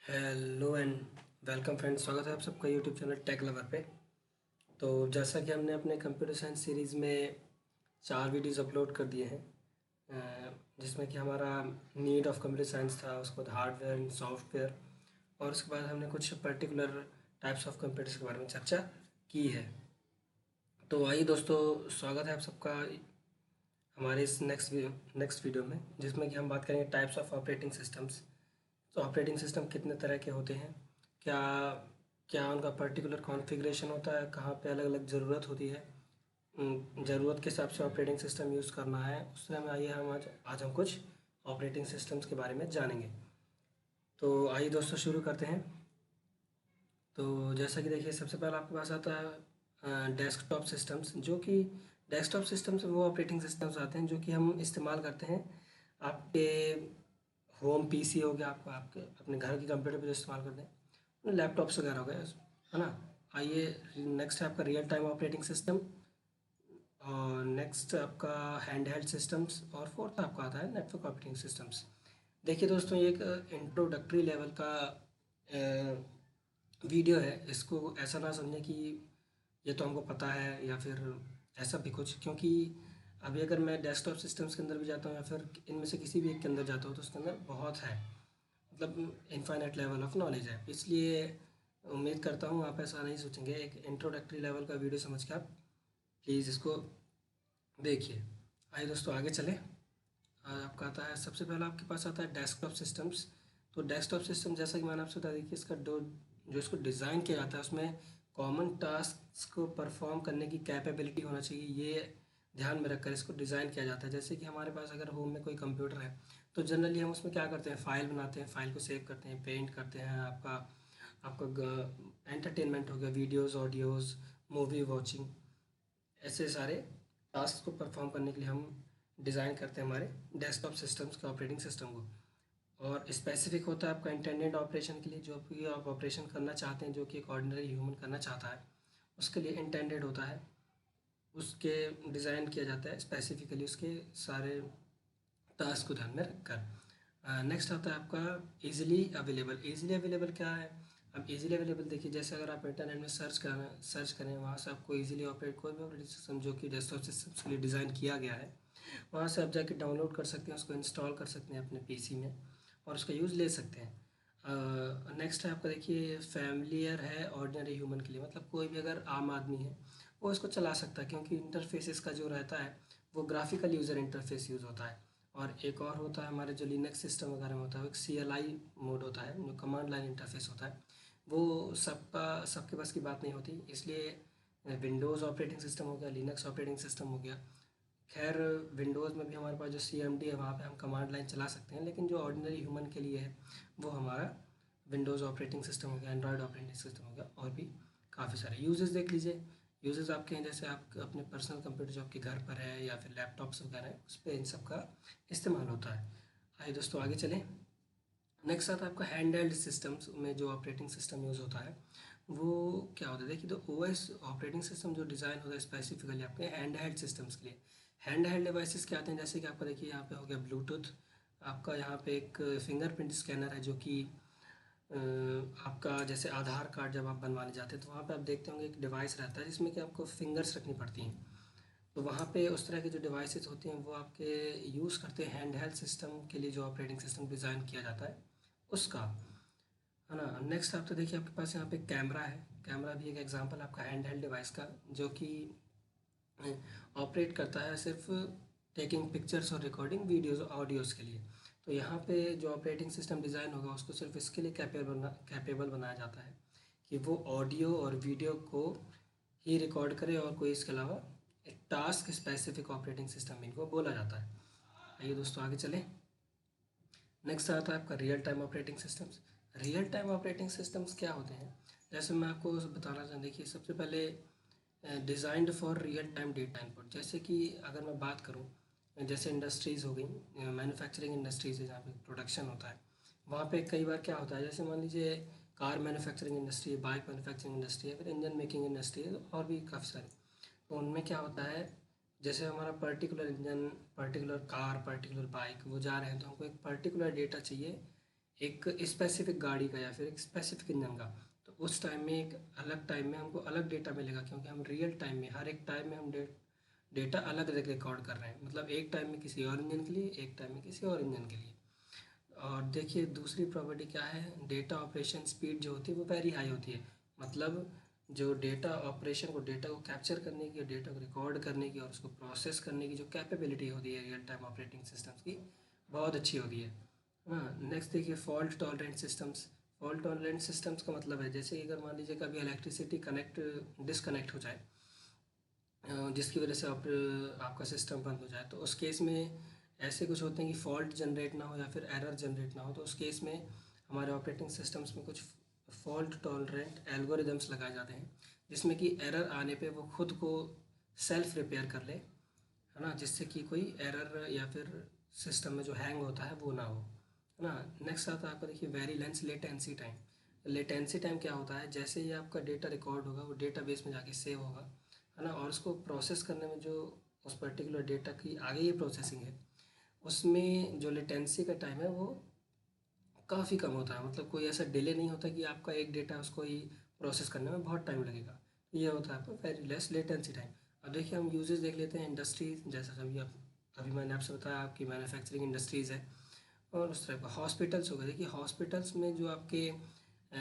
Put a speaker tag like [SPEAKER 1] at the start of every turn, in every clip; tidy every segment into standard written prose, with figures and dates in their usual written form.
[SPEAKER 1] Hello and welcome friends, स्वागत है आप सबका यूट्यूब चैनल टेक लवर पे। तो जैसा कि हमने अपने कंप्यूटर साइंस सीरीज़ में 4 वीडियोस अपलोड कर दिए हैं, जिसमें कि हमारा नीड ऑफ कंप्यूटर साइंस था, उसके बाद हार्डवेयर एंड सॉफ्टवेयर, और उसके बाद हमने कुछ पर्टिकुलर टाइप्स ऑफ कंप्यूटर्स के बारे में चर्चा की है। तो आइए दोस्तों, स्वागत है आप सबका हमारे इस नेक्स्ट वीडियो में, जिसमें कि हम बात करेंगे टाइप्स ऑफ ऑपरेटिंग सिस्टम्स। तो ऑपरेटिंग सिस्टम कितने तरह के होते हैं, क्या क्या उनका पर्टिकुलर कॉन्फ़िगरेशन होता है, कहाँ पे अलग अलग ज़रूरत होती है, ज़रूरत के हिसाब से ऑपरेटिंग सिस्टम यूज़ करना है। उस तरह में आइए हम आज हम कुछ ऑपरेटिंग सिस्टम्स के बारे में जानेंगे। तो आइए दोस्तों, शुरू करते हैं। तो जैसा कि देखिए, सबसे पहले आपके पास आता है डेस्कटॉप सिस्टम्स, जो कि डेस्कटॉप सिस्टम्स वो ऑपरेटिंग सिस्टम्स आते हैं जो कि हम इस्तेमाल करते हैं आपके होम पीसी हो गया, आपका आपके अपने घर के कंप्यूटर पे जो इस्तेमाल करते हैं, लैपटॉप्स वगैरह हो गए, है ना। आइए, नेक्स्ट है आपका रियल टाइम ऑपरेटिंग सिस्टम, और नेक्स्ट आपका हैंड हेल्ड सिस्टम्स, और फोर्थ आपका आता है नेटवर्क ऑपरेटिंग सिस्टम्स। देखिए दोस्तों, ये एक इंट्रोडक्टरी लेवल का वीडियो है। इसको ऐसा ना समझें कि ये तो हमको पता है या फिर ऐसा भी कुछ, क्योंकि अभी अगर मैं डेस्कटॉप सिस्टम्स के अंदर भी जाता हूँ या फिर इनमें से किसी भी एक के अंदर जाता हूँ, तो उसके अंदर बहुत है, मतलब इनफाइनाइट लेवल ऑफ नॉलेज है। इसलिए उम्मीद करता हूँ आप ऐसा नहीं सोचेंगे। एक इंट्रोडक्टरी लेवल का वीडियो समझ के आप प्लीज़ इसको देखिए। आइए दोस्तों, आगे चलें। आपका आता है, सबसे पहला आपके पास आता है डेस्कटॉप सिस्टम्स। तो डेस्कटॉप सिस्टम, जैसा कि मैंने आपसे बता दी कि इसका जो इसको डिज़ाइन किया जाता है, उसमें कॉमन टास्क को परफॉर्म करने की कैपेबिलिटी होना चाहिए, ये ध्यान में रखकर इसको डिज़ाइन किया जाता है। जैसे कि हमारे पास अगर होम में कोई कंप्यूटर है, तो जनरली हम उसमें क्या करते हैं, फ़ाइल बनाते हैं, फ़ाइल को सेव करते हैं, पेंट करते हैं, आपका आपका एंटरटेनमेंट हो गया, वीडियोज़, ऑडियोज़, मूवी वॉचिंग, ऐसे सारे टास्क को परफॉर्म करने के लिए हम डिज़ाइन करते हैं हमारे डेस्कटॉप सिस्टम्स के ऑपरेटिंग सिस्टम को। और स्पेसिफिक होता है आपका इंटेंडेड ऑपरेशन के लिए, जो भी आप ऑपरेशन करना चाहते हैं, जो कि एक ऑर्डिनरी ह्यूमन करना चाहता है, उसके लिए इंटेंडेड होता है, उसके डिज़ाइन किया जाता है स्पेसिफिकली, उसके सारे टास्क को ध्यान में रखकर। नेक्स्ट आता है आपका इजीली अवेलेबल। इजीली अवेलेबल क्या है? अब इजीली अवेलेबल देखिए, जैसे अगर आप इंटरनेट में सर्च करें, वहाँ से आपको इजीली ऑपरेट कोई भी ऑपरेटिंग सिस्टम जो कि डेस्कटॉप सिस्टम्स के लिए डिज़ाइन किया गया है, वहाँ से आप जाके डाउनलोड कर सकते हैं, उसको इंस्टॉल कर सकते हैं अपने पीसी में, और उसका यूज़ ले सकते हैं। नेक्स्ट है आपका, देखिए फैमिलियर है ऑर्डिनरी ह्यूमन के लिए, मतलब कोई भी अगर आम आदमी है वो इसको चला सकता है, क्योंकि इंटरफेसेस का जो रहता है वो ग्राफिकल यूज़र इंटरफेस यूज़ होता है। और एक और होता है हमारे जो लिनक्स सिस्टम वगैरह में होता है, एक CLI मोड होता है, जो कमांड लाइन इंटरफेस होता है, वो सबके बस की बात नहीं होती। इसलिए विंडोज़ ऑपरेटिंग सिस्टम हो गया, लिनक्स ऑपरेटिंग सिस्टम हो गया, खैर विंडोज़ में भी हमारे पास जो CMD है, वहाँ पे हम कमांड लाइन चला सकते हैं, लेकिन जो ऑर्डिनरी ह्यूमन के लिए है वो हमारा विंडोज़ ऑपरेटिंग सिस्टम हो गया, एंड्रॉयड ऑपरेटिंग सिस्टम हो गया, और भी काफ़ी सारे यूजेस देख लीजिए। यूजेस आपके हैं, जैसे आप अपने पर्सनल कंप्यूटर जो आपके घर पर है या फिर लैपटॉप्स वगैरह है, उस पर इन सब का इस्तेमाल होता है। आइए दोस्तों, आगे चलें। नेक्स्ट आता है आपका हैंड हेल्ड सिस्टम्स में जो ऑपरेटिंग सिस्टम यूज़ होता है, वो क्या होता है? देखिए, तो OS ऑपरेटिंग सिस्टम जो डिज़ाइन होता है स्पेसिफिकली आपके हैंड हेल्ड सिस्टम्स के लिए। हैंड हेल्ड डिवाइसेस क्या आते हैं? जैसे कि आपका देखिए, यहाँ पे हो गया ब्लूटूथ, आपका यहाँ पे एक फिंगरप्रिंट स्कैनर है, जो कि आपका जैसे आधार कार्ड जब आप बनवाने जाते हैं, तो वहाँ पे आप देखते होंगे एक डिवाइस रहता है जिसमें कि आपको फिंगर्स रखनी पड़ती हैं। तो वहाँ पे उस तरह के जो डिवाइसेस होती हैं वो आपके यूज़ करते हैं हैंड हेल्ड सिस्टम के लिए, जो ऑपरेटिंग सिस्टम डिज़ाइन किया जाता है उसका, है ना। नेक्स्ट आप तो देखिए, आपके पास यहाँ पे कैमरा है। कैमरा भी एक एग्जांपल आपका हैंड हेल्ड डिवाइस का, जो कि ऑपरेट करता है सिर्फ टेकिंग पिक्चर्स और रिकॉर्डिंग वीडियोज़ ऑडियोज़ के लिए। तो यहाँ पे जो ऑपरेटिंग सिस्टम डिज़ाइन होगा, उसको सिर्फ इसके लिए कैपेबल बनाया जाता है कि वो ऑडियो और वीडियो को ही रिकॉर्ड करे, और कोई इसके अलावा एक टास्क स्पेसिफिक ऑपरेटिंग सिस्टम इनको बोला जाता है। आइए दोस्तों, आगे चलें। नेक्स्ट आता है आपका real time operating systems. Real time operating systems क्या होते हैं? जैसे मैं आपको बताना चाहूँ, देखिए सबसे पहले designed for real time data input. जैसे कि अगर मैं बात करूँ, जैसे इंडस्ट्रीज़ हो गई, मैन्युफैक्चरिंग इंडस्ट्रीज़ है जहाँ पे प्रोडक्शन होता है, वहाँ पे कई बार क्या होता है, जैसे मान लीजिए कार मैन्युफैक्चरिंग इंडस्ट्री है, बाइक मैन्युफैक्चरिंग इंडस्ट्री है, फिर इंजन मेकिंग इंडस्ट्री है, और भी काफ़ी सारे। तो उनमें क्या होता है, जैसे हमारा particular engine, particular car, particular bike वो जा रहे हैं, तो हमको एक पर्टिकुलर डेटा चाहिए एक स्पेसिफिक गाड़ी का या फिर एक स्पेसिफिक इंजन का, तो उस टाइम में एक अलग टाइम में हमको अलग डेटा मिलेगा, क्योंकि हम रियल टाइम में हर एक टाइम में हम डेटा अलग अलग रिकॉर्ड कर रहे हैं, मतलब एक टाइम में किसी और इंजन के लिए, एक टाइम में किसी और इंजन के लिए। और देखिए दूसरी प्रॉपर्टी क्या है, डेटा ऑपरेशन स्पीड जो होती है वो वेरी हाई होती है, मतलब जो डेटा ऑपरेशन को, डेटा को कैप्चर करने की, डेटा को रिकॉर्ड करने की और उसको प्रोसेस करने की जो कैपेबिलिटी होती है रियल टाइम ऑपरेटिंग सिस्टम्स की, बहुत अच्छी होती है। हाँ, नेक्स्ट देखिए fault tolerant systems. Fault tolerant systems का मतलब है जैसे कि अगर मान लीजिए कभी इलेक्ट्रिसिटी डिसकनेक्ट हो जाए, जिसकी वजह से आपका सिस्टम बंद हो जाए, तो उस केस में ऐसे कुछ होते हैं कि फ़ॉल्ट जनरेट ना हो या फिर एरर जनरेट ना हो, तो उस केस में हमारे ऑपरेटिंग सिस्टम्स में कुछ फॉल्ट टॉलरेंट एल्गोरिदम्स लगाए जाते हैं, जिसमें कि एरर आने पे वो खुद को सेल्फ रिपेयर कर ले, है ना, जिससे कि कोई एरर या फिर सिस्टम में जो हैंग होता है वो ना हो, है ना। नेक्स्ट आता है आपका देखिए वेरीलेंस लेटेंसी टाइम। लेटेंसी टाइम क्या होता है, जैसे ही आपका डेटा रिकॉर्ड होगा वो डेटाबेस में जाके सेव होगा, है ना, और उसको प्रोसेस करने में जो उस पर्टिकुलर डेटा की आगे ये प्रोसेसिंग है, उसमें जो लेटेंसी का टाइम है वो काफ़ी कम होता है, मतलब कोई ऐसा डिले नहीं होता कि आपका एक डेटा उसको ही प्रोसेस करने में बहुत टाइम लगेगा। ये होता है आपका वेरी लेस लेटेंसी टाइम। अब देखिए हम यूजेस देख लेते हैं इंडस्ट्रीज, जैसा अभी मैंने आपसे बताया आपकी मैन्युफैक्चरिंग इंडस्ट्रीज़ है, और उस तरह का हॉस्पिटल्स हो गए। देखिए हॉस्पिटल्स में जो आपके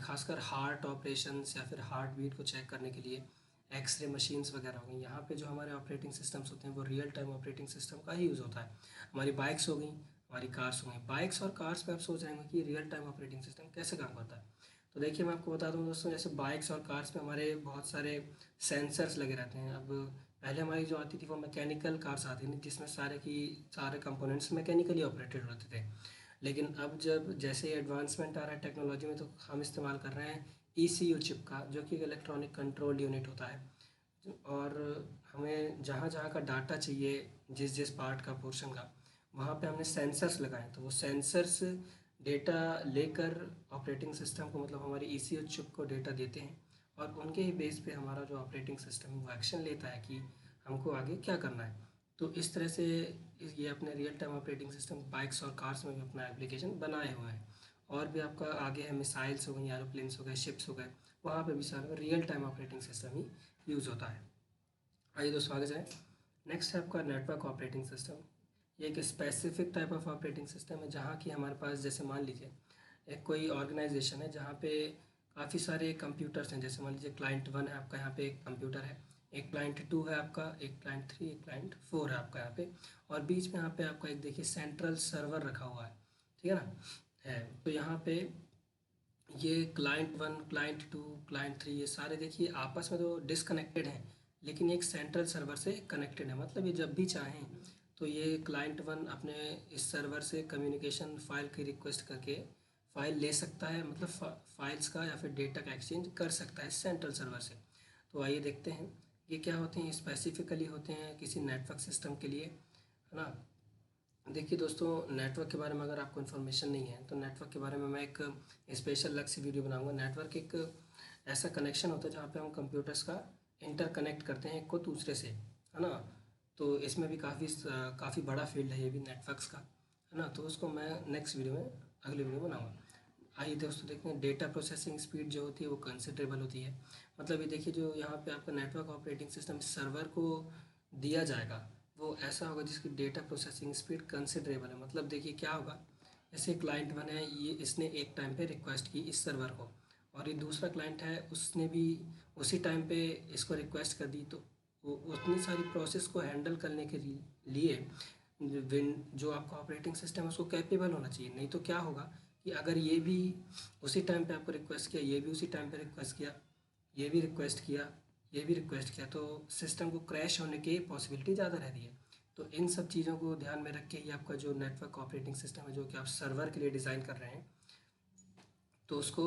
[SPEAKER 1] खासकर हार्ट ऑपरेशंस या फिर हार्ट बीट को चेक करने के लिए एक्सरे मशीन्स वगैरह हो गई, यहाँ पे जो हमारे ऑपरेटिंग सिस्टम्स होते हैं वो रियल टाइम ऑपरेटिंग सिस्टम का ही यूज़ होता है। हमारी बाइक्स हो गई, हमारी कार्स हो गई। बाइक्स और कार्स पे आप सोच रहे होंगे कि रियल टाइम ऑपरेटिंग सिस्टम कैसे काम करता है। तो देखिए मैं आपको बता दूं दोस्तों, जैसे बाइक्स और कार्स में हमारे बहुत सारे सेंसर्स लगे रहते हैं। अब पहले हमारी जो आती थी वो मैकेनिकल कार्स आती थी, जिसमें सारे कंपोनेंट्स मैकेनिकली ऑपरेटेड होते थे। लेकिन अब जब जैसे एडवांसमेंट आ रहा है टेक्नोलॉजी में, तो हम इस्तेमाल कर रहे हैं ECU चिप का, जो कि इलेक्ट्रॉनिक कंट्रोल यूनिट होता है। और हमें जहाँ जहाँ का डाटा चाहिए, जिस जिस पार्ट का, पोर्शन का, वहाँ पे हमने सेंसर्स लगाए, तो वो सेंसर्स डेटा लेकर ऑपरेटिंग सिस्टम को, मतलब हमारी ECU चिप को डेटा देते हैं, और उनके ही बेस पे हमारा जो ऑपरेटिंग सिस्टम है वो एक्शन लेता है कि हमको आगे क्या करना है। तो इस तरह से ये अपने real time operating system bikes और कार्स में भी अपना एप्लीकेशन बनाए हुए हैं। और भी आपका आगे है, मिसाइल्स हो गई, एरोप्लेन्स हो गए, शिप्स हो गए, वहाँ पे भी सारा रियल टाइम ऑपरेटिंग सिस्टम ही यूज़ होता है। आइए दोस्तों आगे जाएँ। नेक्स्ट है आपका नेटवर्क ऑपरेटिंग सिस्टम। ये एक specific type of operating system है, जहाँ की हमारे पास, जैसे मान लीजिए एक कोई ऑर्गेनाइजेशन है जहाँ पे काफ़ी सारे कंप्यूटर्स हैं। जैसे मान लीजिए क्लाइंट 1 है आपका, यहाँ पे एक कंप्यूटर है, एक क्लाइंट 2 है आपका, एक क्लाइंट 3, एक क्लाइंट 4 है आपका यहाँ पे, और बीच में यहाँ पे आपका एक देखिए सेंट्रल सर्वर रखा हुआ है, ठीक है ना, है। तो यहाँ पे ये क्लाइंट 1, क्लाइंट 2, क्लाइंट 3, ये सारे देखिए आपस में तो डिसकनेक्टेड हैं, लेकिन एक सेंट्रल सर्वर से कनेक्टेड है। मतलब ये जब भी चाहें तो ये क्लाइंट 1 अपने इस सर्वर से कम्युनिकेशन फ़ाइल की रिक्वेस्ट करके फ़ाइल ले सकता है, मतलब फाइल्स का या फिर डेटा का एक्सचेंज कर सकता है सेंट्रल सर्वर से। तो आइए देखते हैं ये क्या होते हैं। स्पेसिफिकली होते हैं किसी नेटवर्क सिस्टम के लिए, है ना। देखिए दोस्तों, नेटवर्क के बारे में अगर आपको इन्फॉर्मेशन नहीं है, तो नेटवर्क के बारे में मैं एक स्पेशल अलग से वीडियो बनाऊंगा। नेटवर्क एक ऐसा कनेक्शन होता है जहाँ पे हम कंप्यूटर्स का इंटरकनेक्ट करते हैं एक को दूसरे से, है ना। तो इसमें भी काफ़ी बड़ा फील्ड है ये भी नेटवर्क्स का, है ना। तो उसको मैं नेक्स्ट वीडियो में, अगले वीडियो में बनाऊँगा। आइए दोस्तों देखते हैं, डेटा प्रोसेसिंग स्पीड जो होती है वो कंसिडरेबल होती है। मतलब ये देखिए जो यहाँ पे आपका नेटवर्क ऑपरेटिंग सिस्टम सर्वर को दिया जाएगा, वो ऐसा होगा जिसकी डेटा प्रोसेसिंग स्पीड कंसिडरेबल है। मतलब देखिए क्या होगा, जैसे क्लाइंट 1 है, ये इसने एक टाइम पे रिक्वेस्ट की इस सर्वर को, और ये दूसरा क्लाइंट है, उसने भी उसी टाइम पे इसको रिक्वेस्ट कर दी, तो वो उतनी सारी प्रोसेस को हैंडल करने के लिए जो आपका ऑपरेटिंग सिस्टम है उसको कैपेबल होना चाहिए। नहीं तो क्या होगा कि अगर ये भी उसी टाइम पे आपको रिक्वेस्ट किया, ये भी उसी टाइम पे रिक्वेस्ट किया, ये भी रिक्वेस्ट किया, ये भी रिक्वेस्ट किया, तो सिस्टम को क्रैश होने की पॉसिबिलिटी ज़्यादा रहती है। तो इन सब चीज़ों को ध्यान में रख के ही आपका जो नेटवर्क ऑपरेटिंग सिस्टम है, जो कि आप सर्वर के लिए डिज़ाइन कर रहे हैं, तो उसको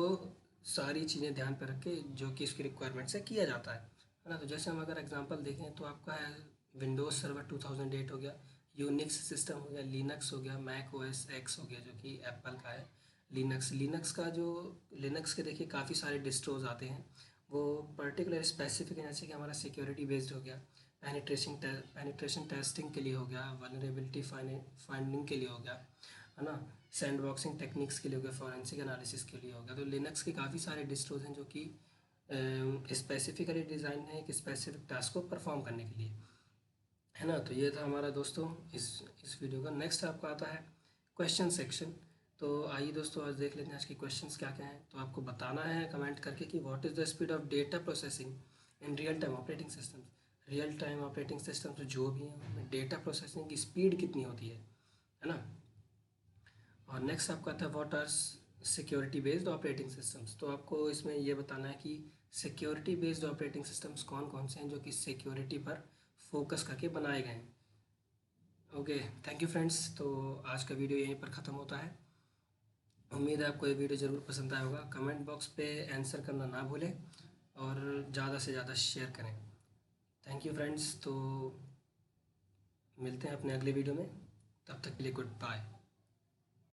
[SPEAKER 1] सारी चीज़ें ध्यान पर रख के जो कि इसकी रिक्वायरमेंट से किया जाता है ना। तो जैसे हम अगर एग्जांपल देखें तो आपका है विंडोज़ सर्वर 2008 हो गया, यूनिक्स सिस्टम हो गया, लिनक्स हो गया, मैक ओएस एक्स हो गया जो कि एप्पल का है, लिनक्स का जो लिनक्स के देखिए काफ़ी सारे डिस्ट्रोज आते हैं, वो पर्टिकुलर स्पेसिफिक, जैसे कि हमारा सिक्योरिटी बेस्ड हो गया, पेनिट्रेशन टेस्टिंग के लिए हो गया, वल्नरेबिलिटी फाइंडिंग के लिए हो गया, है ना, सैंड बॉक्सिंग टेक्निक्स के लिए हो गया, फॉरेंसिक एनालिसिस के लिए हो गया। तो लिनक्स के काफ़ी सारे डिस्ट्रोज हैं जो कि स्पेसिफिकली डिज़ाइन है एक स्पेसिफिक टास्क को परफॉर्म करने के लिए, है ना। तो ये था हमारा दोस्तों इस वीडियो का। नेक्स्ट आपका आता है क्वेश्चन सेक्शन। तो आइए दोस्तों आज देख लेते हैं आज के क्वेश्चंस क्या क्या हैं। तो आपको बताना है कमेंट करके कि what is the speed of data processing in real time operating system. Real time operating system तो जो भी है उनमें डेटा प्रोसेसिंग की स्पीड कितनी होती है ना। और नेक्स्ट आपका आता है what are security based operating systems. तो आपको इसमें ये बताना है कि सिक्योरिटी बेस्ड ऑपरेटिंग सिस्टम्स कौन कौन से हैं जो कि सिक्योरिटी पर फोकस करके बनाए गए हैं। Okay, thank you friends. तो आज का वीडियो यहीं पर ख़त्म होता है। उम्मीद है आपको ये वीडियो ज़रूर पसंद आया होगा। कमेंट बॉक्स पे आंसर करना ना भूलें और ज़्यादा से ज़्यादा शेयर करें। Thank you friends. तो मिलते हैं अपने अगले वीडियो में, तब तक के लिए गुड बाय।